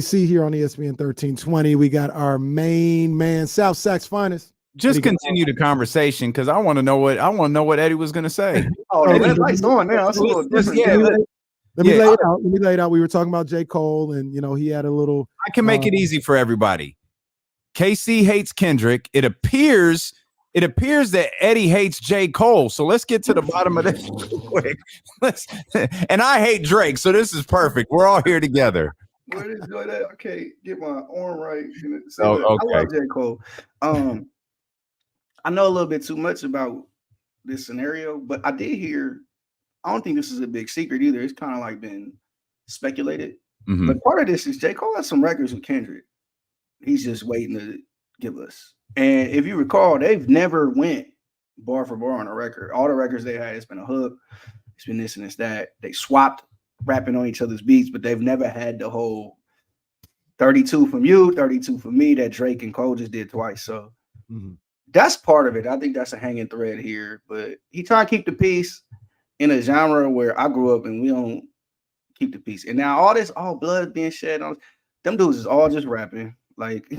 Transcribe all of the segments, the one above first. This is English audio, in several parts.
see here on ESPN 1320. We got our main man, South Sax finest. Just continue the conversation because I want to know what Eddie was going to say. That light's on now. It's a little different. Let me lay it out. We were talking about J. Cole, and he had a little. I can make it easy for everybody. KC hates Kendrick. It appears that Eddie hates J. Cole. So let's get to the bottom of this real quick. And I hate Drake, so this is perfect. We're all here together. Where did enjoy that? I can't get my arm right. Okay. I love J. Cole. I know a little bit too much about this scenario, but I did hear. I don't think this is a big secret either. It's kind of like been speculated. Mm-hmm. But part of this is J. Cole has some records with Kendrick. He's just waiting to give us. And if you recall, they've never went bar for bar on a record. All the records they had, it's been a hook. It's been this and it's that. They swapped rapping on each other's beats, but they've never had the whole 32 from you, 32 from me that Drake and Cole just did twice. So that's part of it. I think that's a hanging thread here. But he trying to keep the peace in a genre where I grew up and we don't keep the peace. And now all blood being shed on them dudes is all just rapping. Like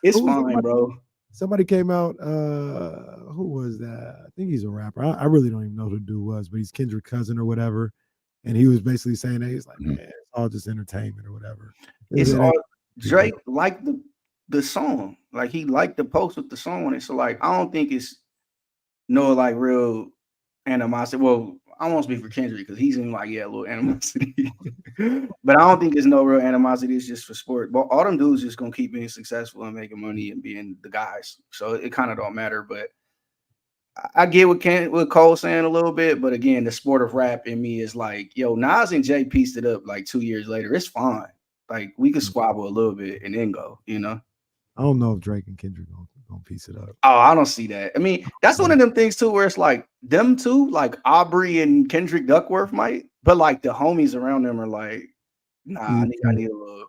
it's fine, bro. Somebody came out. Who was that? I think he's a rapper. I really don't even know who the dude was, but he's Kendrick's cousin or whatever. And he was basically saying that he's like, man, it's all just entertainment or whatever. It's all Drake liked the song. Like he liked the post with the song on it. So like I don't think it's no like real animosity. Well, I won't speak for Kendrick because he's in like, a little animosity. But I don't think there's no real animosity. It's just for sport. But all them dudes just gonna keep being successful and making money and being the guys. So it kind of don't matter. But I get what Cole's saying a little bit. But again, the sport of rap in me is like, yo, Nas and Jay pieced it up like 2 years later. It's fine. Like we could squabble a little bit and then go, I don't know if Drake and Kendrick gonna piece it up. Oh, I don't see that. I mean, that's one of them things too, where it's like them two, like Aubrey and Kendrick Duckworth might, but like the homies around them are like, nah, I need a little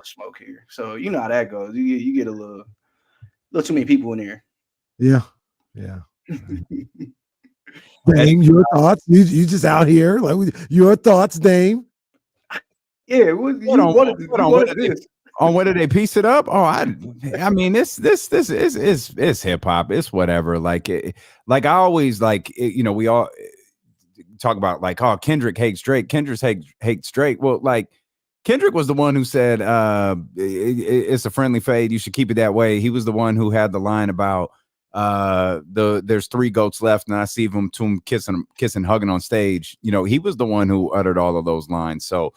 smoke here. So you know how that goes. You get a little too many people in there. Yeah. Dame, your thoughts? You just out here like your thoughts, Dame? Yeah, on whether they piece it up. Oh, I mean, this is hip hop. It's whatever. Like I always we all talk about like, oh, Kendrick hates Drake. Kendrick hates Drake. Well, like Kendrick was the one who said it's a friendly fade. You should keep it that way. He was the one who had the line about there's 3 goats left and I see them kissing, hugging on stage. He was the one who uttered all of those lines. So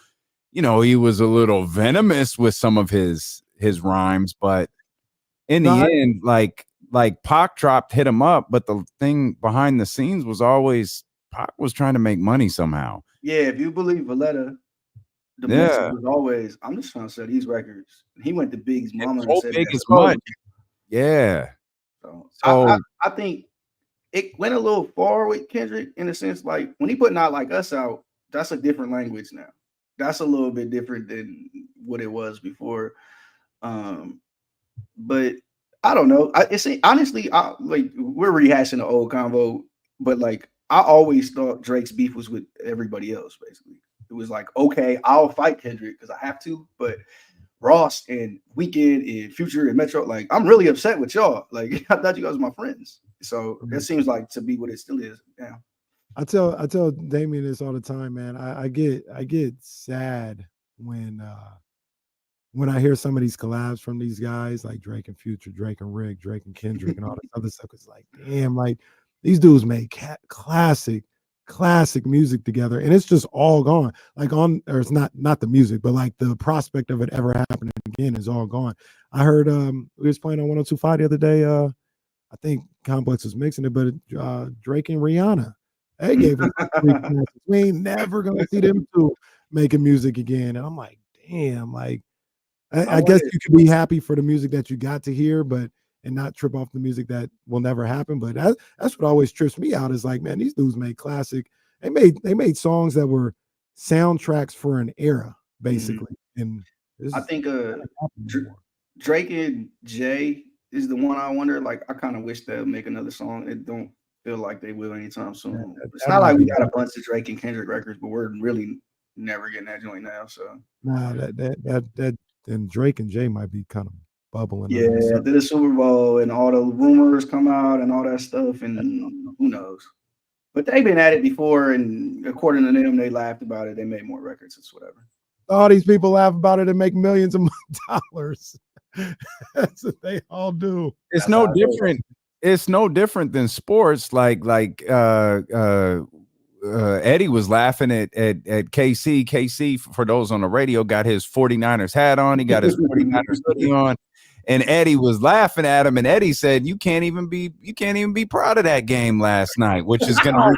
he was a little venomous with some of his rhymes, but in the end, like Pac hit him up, but the thing behind the scenes was always Pac was trying to make money somehow. Yeah, if you believe Valletta, the message was always, I'm just trying to sell these records. He went to Big's mama and said, big as much. Yeah. So I think it went a little far with Kendrick in a sense, like when he putting out like Us Out, that's a different language now. That's a little bit different than what it was before. But I don't know. Honestly, we're rehashing the old convo, but like I always thought Drake's beef was with everybody else, basically. It was like, okay, I'll fight Kendrick because I have to, but Ross and Weeknd and Future and Metro, like I'm really upset with y'all. Like I thought you guys were my friends. So that seems like to be what it still is now. I tell Damien this all the time, man. I get sad when I hear some of these collabs from these guys like Drake and Future, Drake and Rick, Drake and Kendrick, and all this other stuff. It's like, damn, like these dudes make classic music together, and it's just all gone. Like or it's not the music, but like the prospect of it ever happening again is all gone. I heard we was playing on 102.5 the other day. I think Complex was mixing it, but Drake and Rihanna. They gave us we ain't never gonna see them two making music again. And I'm like, damn, like I guess you can be happy for the music that you got to hear, but and not trip off the music that will never happen. But that's what always trips me out is like, man, these dudes made classic. They made songs that were soundtracks for an era, basically. And I think Drake and Jay is the one I wonder. Like, I kind of wish they'll make another song. It don't feel like they will anytime soon. It's not like we got a bunch of Drake and Kendrick records, but we're really never getting that joint now. So nah, that and Drake and Jay might be kind of bubbling. yeah, after the Super Bowl and all the rumors come out and all that stuff, and who knows. But they've been at it before, and according to them, they laughed about it. They made more records. It's whatever. All these people laugh about it and make millions of dollars. That's what they all do. It's no different. It's no different than sports. Like Eddie was laughing at KC. KC, for those on the radio, got his 49ers hat on. He got his 49ers hoodie on. And Eddie was laughing at him, and Eddie said, "You can't even be proud of that game last night," which is going to.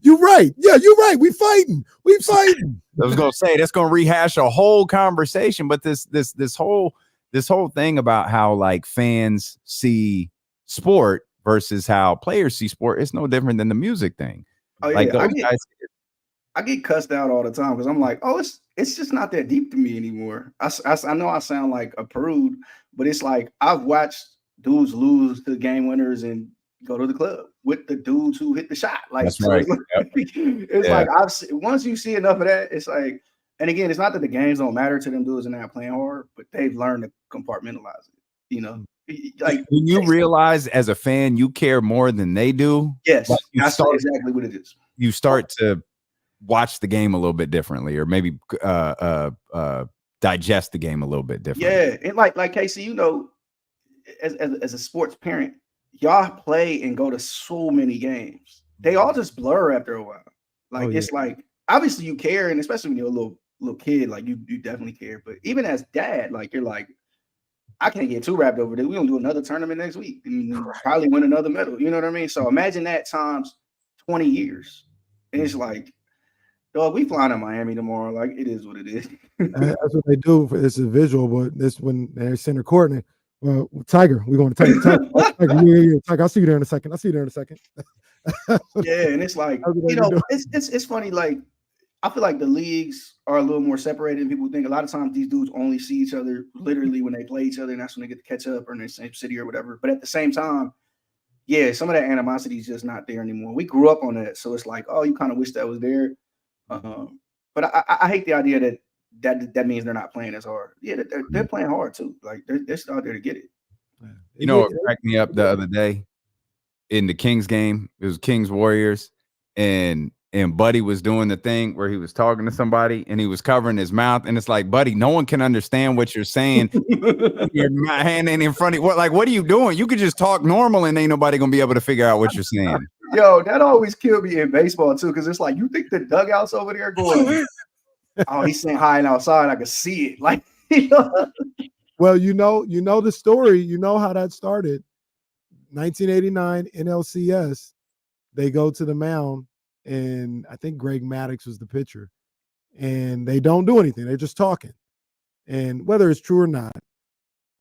You're right. Yeah, you're right. We fighting. I was going to say that's going to rehash a whole conversation, but this whole thing about how like fans see sport versus how players see sport, it's no different than the music thing. Oh, yeah. Like I get cussed out all the time because I'm like, oh, it's just not that deep to me anymore. I know I sound like a prude, but it's like I've watched dudes lose to game winners and go to the club with the dudes who hit the shot. Like, that's right. It's like once you see enough of that, it's like, and again, it's not that the games don't matter to them dudes and they're not playing hard, but they've learned to compartmentalize it. You know, like when you realize as a fan you care more than they do. Yes, like that's exactly what it is. You start to watch the game a little bit differently, or maybe digest the game a little bit differently. Yeah, and like Casey, you know, as a sports parent, y'all play and go to so many games. They all just blur after a while. Like it's like obviously you care, and especially when you're a little kid, like you definitely care. But even as dad, like you're like, I can't get too wrapped over this. We're gonna do another tournament next week and probably win another medal. You know what I mean? So imagine that times 20 years. And it's like, dog, we flying to Miami tomorrow. Like it is what it is. That's what they do. It's a visual, but this when they're center court. And, well, Tiger, we're going to Tiger. Tiger, I'll see you there in a second. Yeah, and it's like, you know, it's funny. Like I feel like the leagues are a little more separated than people think. A lot of times these dudes only see each other literally when they play each other, and that's when they get to catch up or in the same city or whatever. But at the same time, yeah, some of that animosity is just not there anymore. We grew up on that, so it's like, oh, you kind of wish that was there. But I hate the idea that means they're not playing as hard. Yeah, they're playing hard too. Like they're still out there to get it. You know what cracked me up the other day in the Kings game? It was Kings Warriors, and Buddy was doing the thing where he was talking to somebody and he was covering his mouth, and it's like, Buddy, no one can understand what you're saying. Your hand ain't in front of you. What are you doing? You could just talk normal and ain't nobody gonna be able to figure out what you're saying. Yo, that always killed me in baseball too, because it's like you think the dugouts over there going, oh, he's saying hi and outside, I can see it. Like, you know? Well, you know the story. You know how that started. 1989 NLCS, they go to the mound, and I think Greg Maddux was the pitcher, and they don't do anything. They're just talking. And whether it's true or not,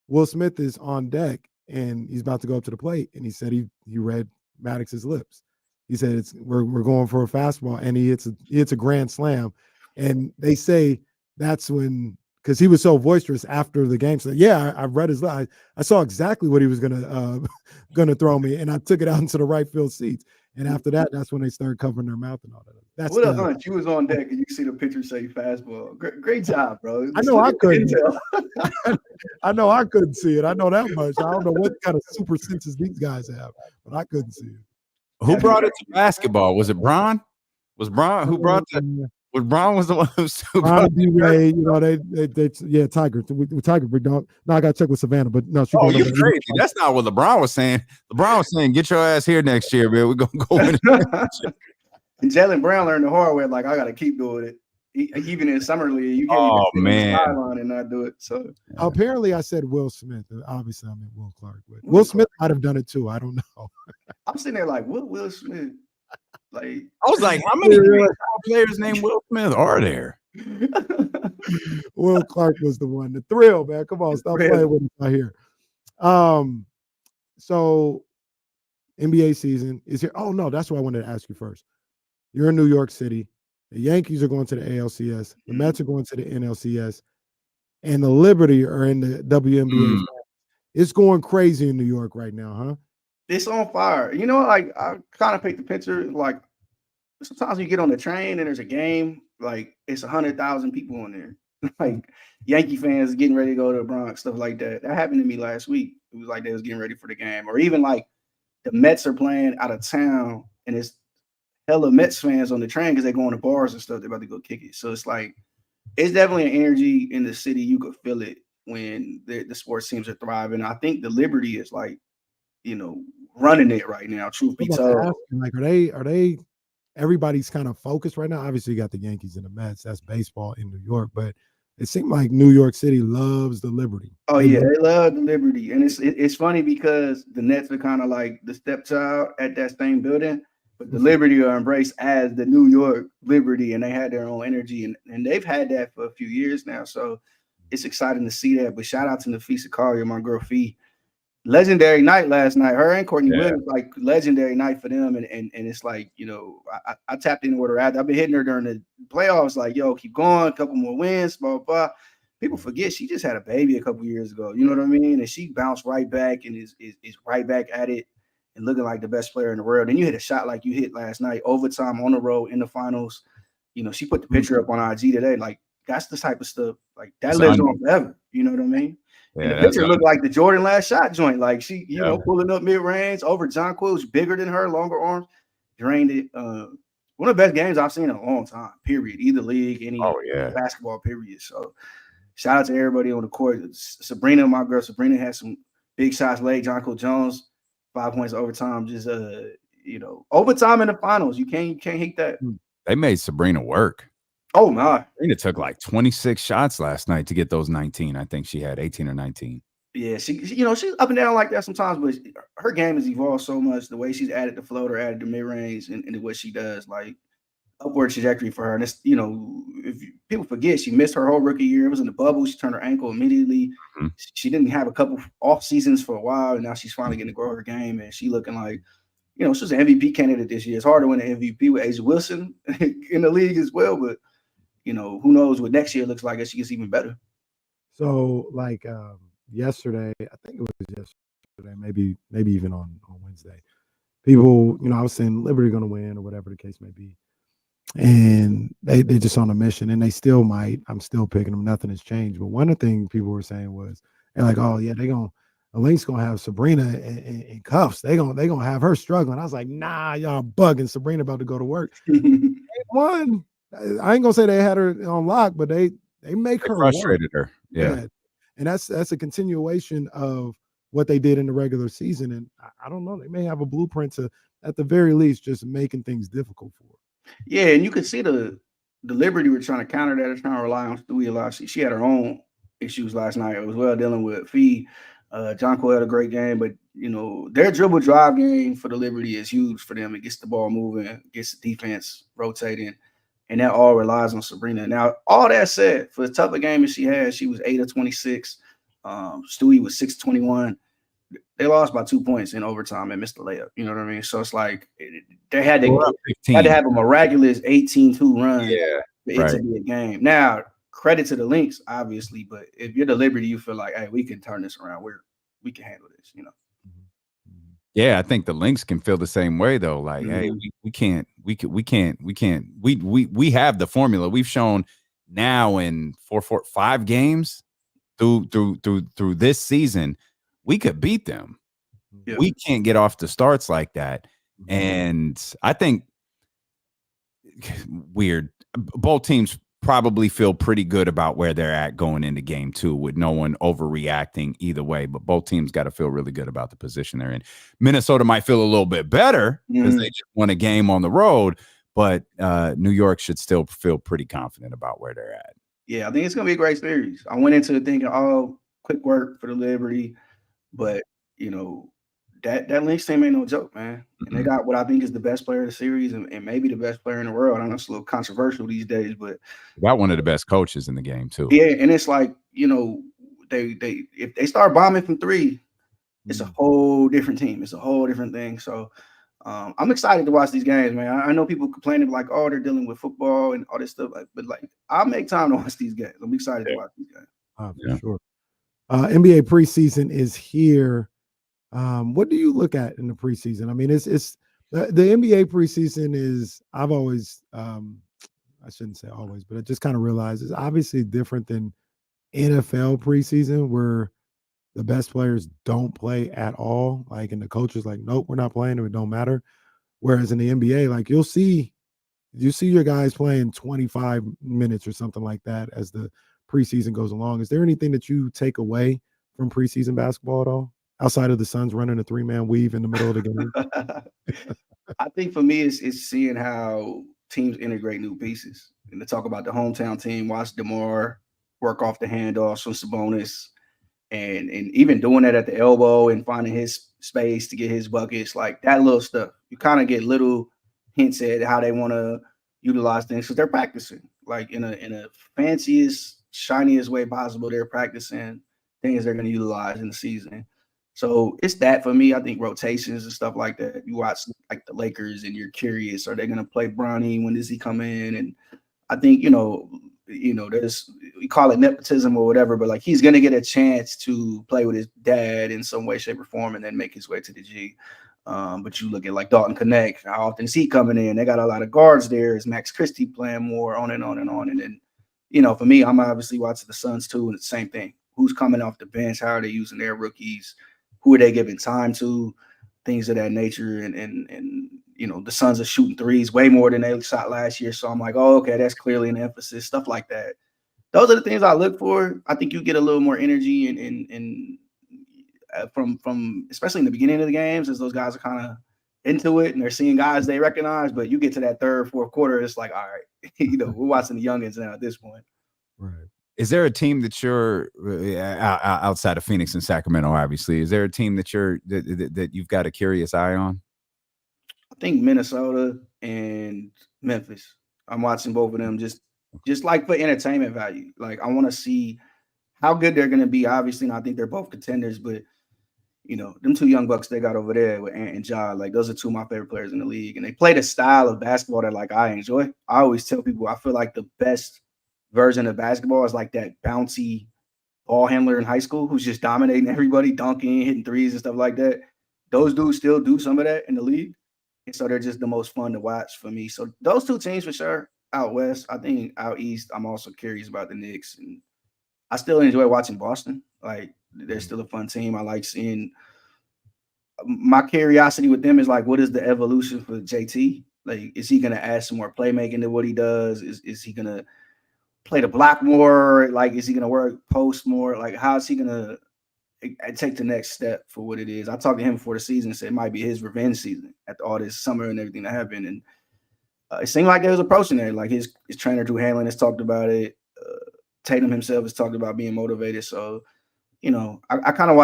Will Smith is on deck, and he's about to go up to the plate, and he said he read Maddox's lips. He said we're going for a fastball, and he hits a grand slam. And they say that's when, because he was so boisterous after the game. So yeah, I read his lips. I saw exactly what he was gonna throw me, and I took it out into the right field seats. And after that, that's when they started covering their mouth and all that. That's what up, Hunt? You was on deck and you see the pitcher say fastball. Great job, bro. I know I couldn't tell. I know I couldn't see it. I know that much. I don't know what kind of super senses these guys have, but I couldn't see it. Who brought it to basketball? Was it Bron? Was Bron who brought the? Was Bron was the one who brought D-Ray, you know, they Tiger. Tiger, we don't. No, I got to check with Savannah, but no, you're crazy. That's not what LeBron was saying. LeBron was saying, "Get your ass here next year, man. We're gonna go in." And Jaylen Brown learned the hard way. Like, I got to keep doing it, even in summer league. You can't even sit on the sideline and not do it. So apparently, I said Will Smith. Obviously, I meant Will Clark, but Will Smith might have done it too. I don't know. I'm sitting there like, what Will Smith? Like, I was like, how many players named Will Smith are there? Will Clark was the one. The thrill, man. Come on, stop playing with us out here. So NBA season is here. Oh no, that's what I wanted to ask you first. You're in New York City. The Yankees are going to the ALCS. The Mets are going to the NLCS, and the Liberty are in the WNBA. It's going crazy in New York right now, huh? It's on fire. You know, like I kind of paint the picture. Like sometimes you get on the train and there's a game like it's 100,000 people on there. Like Yankee fans getting ready to go to the Bronx, stuff like that. That happened to me last week. It was like they was getting ready for the game, or even like the Mets are playing out of town, and it's hella Mets fans on the train because they're going to bars and stuff. They're about to go kick it. So it's like it's definitely an energy in the city. You could feel it when the sports teams are thriving. I think the Liberty is like, running it right now. Truth be told, like, are they? Everybody's kind of focused right now. Obviously, you got the Yankees and the Mets. That's baseball in New York, but it seemed like New York City loves the Liberty. oh yeah, they love the Liberty, and it's funny because the Nets are kind of like the stepchild at that same building, but the Liberty are embraced as the New York Liberty, and they had their own energy, and they've had that for a few years now. So it's exciting to see that. But shout out to Nafisa Collier, my girl Fee. Legendary night last night. Her and Courtney Williams, like legendary night for them. And it's like, I tapped in with her. I've been hitting her during the playoffs, like, yo, keep going, a couple more wins, blah, blah. People forget she just had a baby a couple years ago. You know what I mean? And she bounced right back and is right back at it and looking like the best player in the world. And you hit a shot like you hit last night, overtime on the road in the finals. She put the picture up on IG today. Like, that's the type of stuff, like, that lives on forever. You know what I mean? And the picture looked like the Jordan last shot joint. Like she, pulling up mid-range over John Quill's bigger than her, longer arms, drained it. One of the best games I've seen in a long time, period. Either league, any basketball, period. So shout out to everybody on the court. Sabrina, my girl, Sabrina had some big shots late. John Quill Jones, 5 points overtime. Just overtime in the finals. You can't hate that. They made Sabrina work. Oh my! Sabrina took like 26 shots last night to get those 19. I think she had 18 or 19. Yeah, she's up and down like that sometimes, but her game has evolved so much. The way she's added the floater, added the mid range, and what she does, like upward trajectory for her. And it's people forget she missed her whole rookie year. It was in the bubble. She turned her ankle immediately. Mm-hmm. She didn't have a couple off seasons for a while, and now she's finally getting to grow her game. And she looking like, she was an MVP candidate this year. It's hard to win an MVP with A'ja Wilson in the league as well, but. Who knows what next year looks like as she gets even better. So, like yesterday, I think it was yesterday, maybe even on Wednesday, people, I was saying Liberty going to win or whatever the case may be. And they just on a mission, and they still might. I'm still picking them. Nothing has changed. But one of the things people were saying was, they're like, oh, yeah, the Lynx going to have Sabrina in cuffs. They're gonna have her struggling. I was like, nah, y'all bugging. Sabrina about to go to work. One. I ain't gonna say they had her on lock, but they make her frustrated her. Yeah. And that's a continuation of what they did in the regular season. And I don't know, they may have a blueprint to, at the very least, just making things difficult for her. Yeah, and you could see the Liberty were trying to counter that. They're trying to rely on Stewie a lot. She had her own issues last night as well, dealing with Fee. John Cole had a great game, but their dribble drive game for the Liberty is huge for them. It gets the ball moving, gets the defense rotating. And that all relies on Sabrina. Now, all that said, for the tougher game that she had, she was 8 of 26. Stewie was 6 of 21. They lost by 2 points in overtime and missed the layup. You know what I mean? So it's like they had to have a miraculous 18-2 run for it to be a game. Now, credit to the Lynx, obviously, but if you're the Liberty, you feel like, hey, we can turn this around. We can handle this, Yeah, I think the Lynx can feel the same way though. Like, hey, we have the formula. We've shown now in 5 games through this season, we could beat them. Yeah. We can't get off the starts like that. And I think both teams probably feel pretty good about where they're at going into game 2 with no one overreacting either way, but both teams got to feel really good about the position they're in. Minnesota might feel a little bit better because they just won a game on the road, but New York should still feel pretty confident about where they're at. Yeah, I think it's going to be a great series. I went into it thinking, quick work for the Liberty, but that Lynx team ain't no joke, man. And they got what I think is the best player of the series and maybe the best player in the world. I know it's a little controversial these days, but got one of the best coaches in the game too. Yeah, and it's like, they if they start bombing from 3, it's a whole different team. It's a whole different thing. So I'm excited to watch these games, man. I know people complaining like, oh, they're dealing with football and all this stuff, but I'll make time to watch these games. I'm excited to watch these games. For sure. NBA preseason is here. What do you look at in the preseason? I mean, it's the NBA preseason is, I've always I shouldn't say always, but I just kind of realized it's obviously different than NFL preseason where the best players don't play at all. Like, and the coach is like, nope, we're not playing, and it don't matter. Whereas in the NBA, like you see your guys playing 25 minutes or something like that as the preseason goes along. Is there anything that you take away from preseason basketball at all, outside of the Suns running a 3-man weave in the middle of the game? I think for me, it's seeing how teams integrate new pieces. And to talk about the hometown team, watch DeMar work off the handoffs from Sabonis, and even doing that at the elbow and finding his space to get his buckets, like that little stuff. You kind of get little hints at how they want to utilize things because they're practicing, like in a fanciest, shiniest way possible. They're practicing things they're going to utilize in the season. So it's that for me. I think rotations and stuff like that. You watch like the Lakers and you're curious, are they going to play Bronny? When does he come in? And I think, there's, we call it nepotism or whatever, but like he's going to get a chance to play with his dad in some way, shape, or form and then make his way to the G. But you look at like Dalton Connect, how often is he coming in? They got a lot of guards there. Is Max Christie playing more, on and on and on? And then, for me, I'm obviously watching the Suns too, and it's the same thing. Who's coming off the bench? How are they using their rookies? Who are they giving time to? Things of that nature. And the Suns are shooting threes way more than they shot last year. So I'm like, oh, okay, that's clearly an emphasis, stuff like that. Those are the things I look for. I think you get a little more energy and from especially in the beginning of the games as those guys are kind of into it and they're seeing guys they recognize. But you get to that third, fourth quarter, it's like, all right, we're watching the youngins now at this point. Right. Is there a team that you're outside of Phoenix and Sacramento? Obviously, is there a team that that you've got a curious eye on? I think Minnesota and Memphis. I'm watching both of them just like for entertainment value. Like I want to see how good they're going to be. Obviously, and I think they're both contenders, but them two young bucks they got over there with Ant and Ja, like those are two of my favorite players in the league, and they play the style of basketball that like I enjoy. I always tell people I feel like the best version of basketball is like that bouncy ball handler in high school who's just dominating everybody, dunking, hitting threes and stuff like that. Those dudes still do some of that in the league. And so they're just the most fun to watch for me. So those two teams for sure. Out west, I think out east, I'm also curious about the Knicks. And I still enjoy watching Boston. Like they're still a fun team. I like seeing. My curiosity with them is like, what is the evolution for JT? Like, is he going to add some more playmaking to what he does? Is he going to play the block more? Like, is he going to work post more? Like, how is he going to take the next step for what it is? I talked to him before the season and said it might be his revenge season after all this summer and everything that happened. And it seemed like they was approaching it. Like his trainer, Drew Hanlon, has talked about it. Tatum himself has talked about being motivated. So, I kind of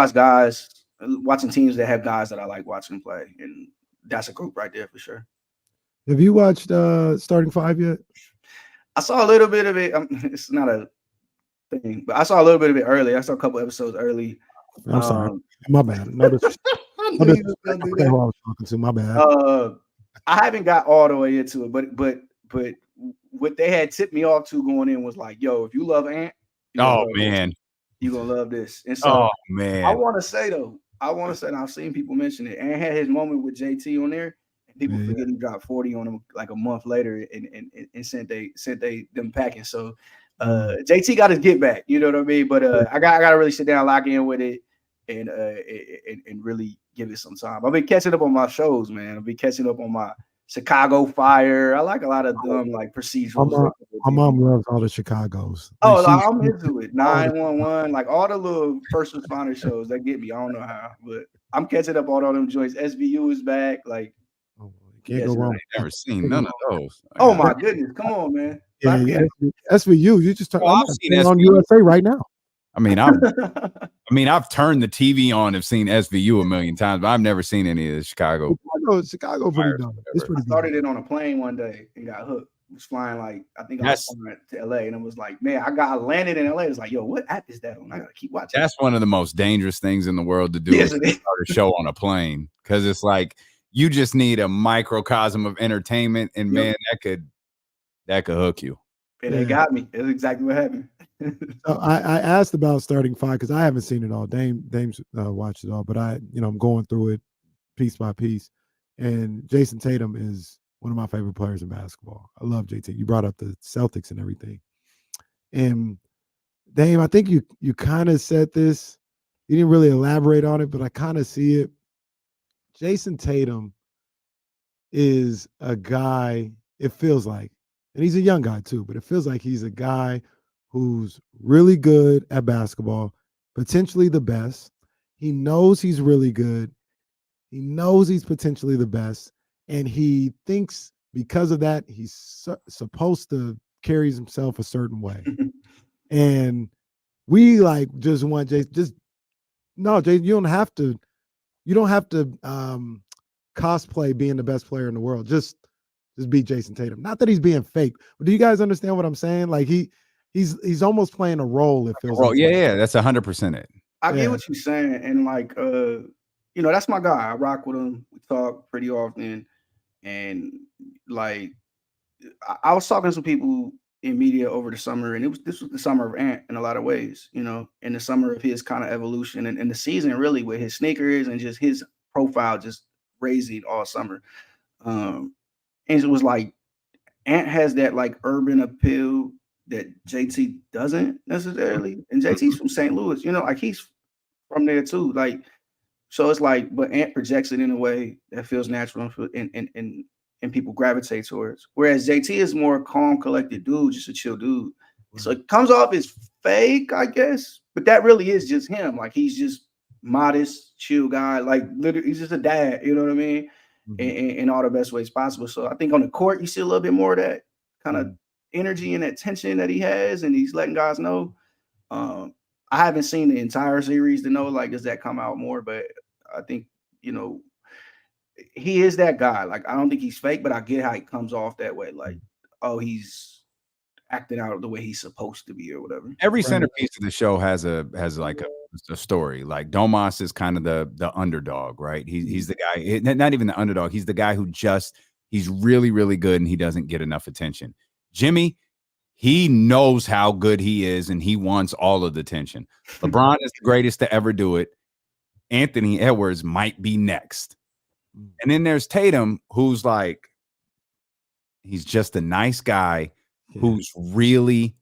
watching teams that have guys that I like watching play. And that's a group right there for sure. Have you watched Starting Five yet? I saw a little bit of it. It's not a thing, but I saw a little bit of it early. I saw a couple episodes early. I'm sorry. My bad. No disrespect. I was talking to. My bad. I haven't got all the way into it, but what they had tipped me off to going in was like, yo, if you love Ant, oh man, you're gonna love this. And so man, I want to say, and I've seen people mention it. Ant had his moment with JT on there, and people forget he dropped 40 on him like a month later and sent them packing. So JT got his get back, you know what I mean? But I gotta really sit down, lock in with it, and really give it some time. I've been catching up on my shows, man. I've been catching up on my Chicago Fire. I like a lot of them like procedurals. My mom loves all the Chicago's. Like, I'm into it. 911, like all the little first responder shows that get me. I don't know how, but I'm catching up on all them joints. SVU is back. Like, can't go wrong. I've never seen none of those. Oh my goodness, come on, man. Yeah. SVU. You just I've seen on USA right now. I mean, I've turned the TV on, have seen SVU a million times, but I've never seen any of the Chicago. Chicago pretty dumb. It's pretty. I started it on a plane one day and got hooked. I was flying I was flying to LA, and I was like, man, I landed in LA. It's like, yo, what app is that on? I gotta keep watching. That's one of the most dangerous things in the world to do. Is start a show on a plane, because it's like you just need a microcosm of entertainment, and man, that could hook you. And it got me. That's exactly what happened. So I asked about Starting Five because I haven't seen it all. Dame's watched it all, but I'm going through it piece by piece. And Jayson Tatum is one of my favorite players in basketball. I love JT. You brought up the Celtics and everything. And Dame, I think you kind of said this. You didn't really elaborate on it, but I kind of see it. Jayson Tatum is a guy, it feels like, and he's a young guy too, but it feels like he's a guy who's really good at basketball, potentially the best. He knows he's really good. He knows he's potentially the best. And he thinks because of that, he's supposed to carry himself a certain way. And we like just want Jay, just no, Jay, you don't have to cosplay being the best player in the world. Just beat Jayson Tatum. Not that he's being fake, but do you guys understand what I'm saying? Like he's almost playing a role, it feels like. Yeah, that's 100% it. I get what you're saying, and like that's my guy. I rock with him. We talk pretty often, and like I was talking to some people in media over the summer, and this was the summer of Ant in a lot of ways, in the summer of his kind of evolution and the season really with his sneakers and just his profile just raising all summer. And it was like Ant has that like urban appeal that JT doesn't necessarily, and JT's from St. Louis, like he's from there too, like. So it's like, but Ant projects it in a way that feels natural and people gravitate towards. Whereas JT is more a calm, collected dude, just a chill dude. So it comes off as fake, I guess, but that really is just him. Like he's just modest, chill guy. Like literally, he's just a dad. You know what I mean? In all the best ways possible. So I think on the court, you see a little bit more of that kind of energy and that tension that he has, and he's letting guys know. I haven't seen the entire series to know, like, does that come out more? But I think, he is that guy. Like, I don't think he's fake, but I get how he comes off that way. Like, oh, he's acting out the way he's supposed to be or whatever. Every centerpiece of the show has like a story. Like Domas is kind of the underdog, right? He's the guy, not even the underdog. He's the guy who he's really, really good and he doesn't get enough attention. Jimmy, he knows how good he is and he wants all of the attention. LeBron is the greatest to ever do it. Anthony Edwards might be next. And then there's Tatum, who's like, he's just a nice guy who's really,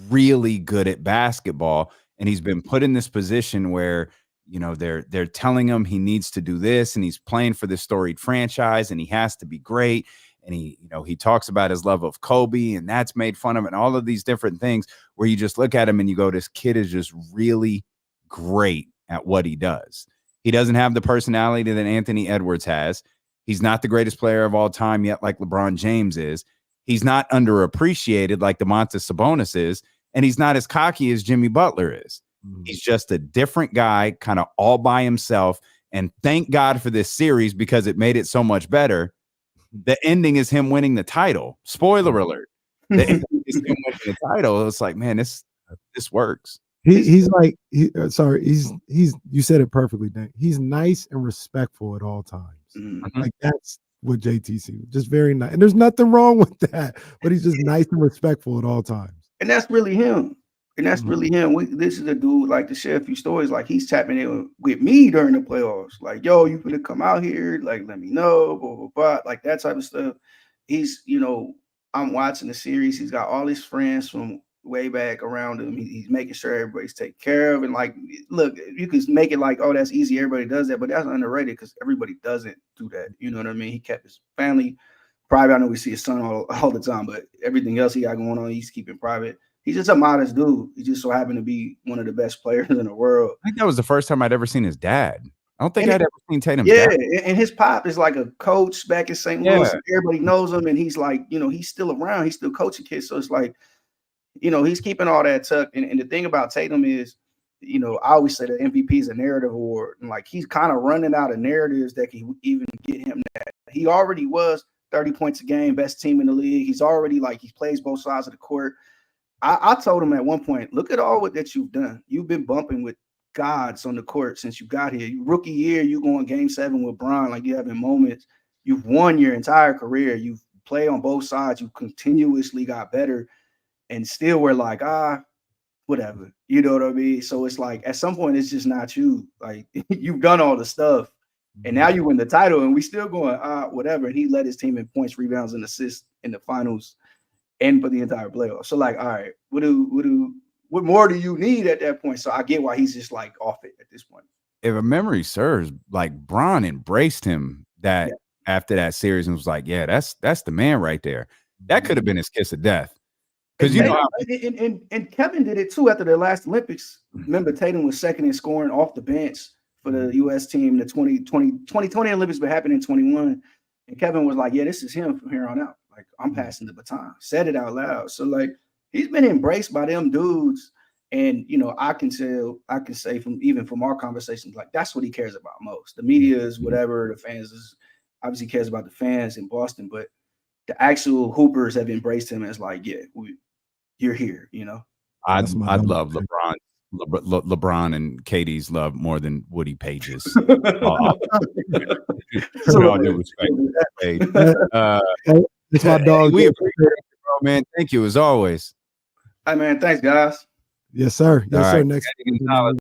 really good at basketball. And he's been put in this position where, they're telling him he needs to do this and he's playing for this storied franchise and he has to be great. And he talks about his love of Kobe and that's made fun of and all of these different things where you just look at him and you go, this kid is just really great at what he does. He doesn't have the personality that Anthony Edwards has. He's not the greatest player of all time yet, like LeBron James is. He's not underappreciated like Domantas Sabonis is. And he's not as cocky as Jimmy Butler is. He's just a different guy, kind of all by himself. And thank God for this series because it made it so much better. The ending is him winning the title. Spoiler alert. The ending is him winning the title. It's like, man, this works. He's like, you said it perfectly, Dan. He's nice and respectful at all times. Like that's what JT seems, just very nice. And there's nothing wrong with that, but he's just nice and respectful at all times. And that's really him. This is a dude like to share a few stories. Like he's tapping in with me during the playoffs. Like, yo, you gonna come out here? Like, let me know, blah, blah, blah. Like that type of stuff. He's, I'm watching the series. He's got all his friends from way back around him. He's making sure everybody's taken care of. And like, look, you can make it like, oh, that's easy. Everybody does that, but that's underrated because everybody doesn't do that. You know what I mean? He kept his family private. I know we see his son all the time, but everything else he got going on, he's keeping private. He's just a modest dude. He just so happened to be one of the best players in the world. I think that was the first time I'd ever seen his dad. I don't think I'd ever seen Tatum. Yeah, and his pop is like a coach back in St. Louis. And everybody knows him, and he's like, he's still around. He's still coaching kids. So it's like, he's keeping all that tucked. And the thing about Tatum is, I always say the MVP is a narrative award. And like he's kind of running out of narratives that can even get him that. He already was 30 points a game, best team in the league. He's already like he plays both sides of the court. I told him at one point, look at all that you've done. You've been bumping with gods on the court since you got here. Rookie year, you going game 7 with Bron, like you having moments. You've won your entire career. You've played on both sides. You continuously got better. And still we're like, whatever. You know what I mean? So it's like at some point, it's just not you. Like you've done all the stuff. And now you win the title, and we still going, whatever. And he led his team in points, rebounds, and assists in the finals and for the entire playoff. So, like, all right, what more do you need at that point? So I get why he's just like off it at this point. If a memory serves, like Bron embraced him after that series and was like, yeah, that's the man right there. That could have been his kiss of death. Because you know, and Kevin did it too after the last Olympics. Remember, Tatum was second in scoring off the bench for the U.S. team. The 2020 Olympics been happening in 21, and Kevin was like, "Yeah, this is him from here on out. Like, I'm passing the baton." Said it out loud. So like, he's been embraced by them dudes, and you know, I can say from our conversations, like that's what he cares about most. The media is whatever, the fans is obviously cares about the fans in Boston, but the actual Hoopers have embraced him as like, yeah, you're here, you know. I love LeBron and Katie's love more than Woody Page's. All due respect. It's my dog. We appreciate it, bro, man. Thank you as always. Hey man, thanks guys. Yes, sir. Yes, sir. Right. Next.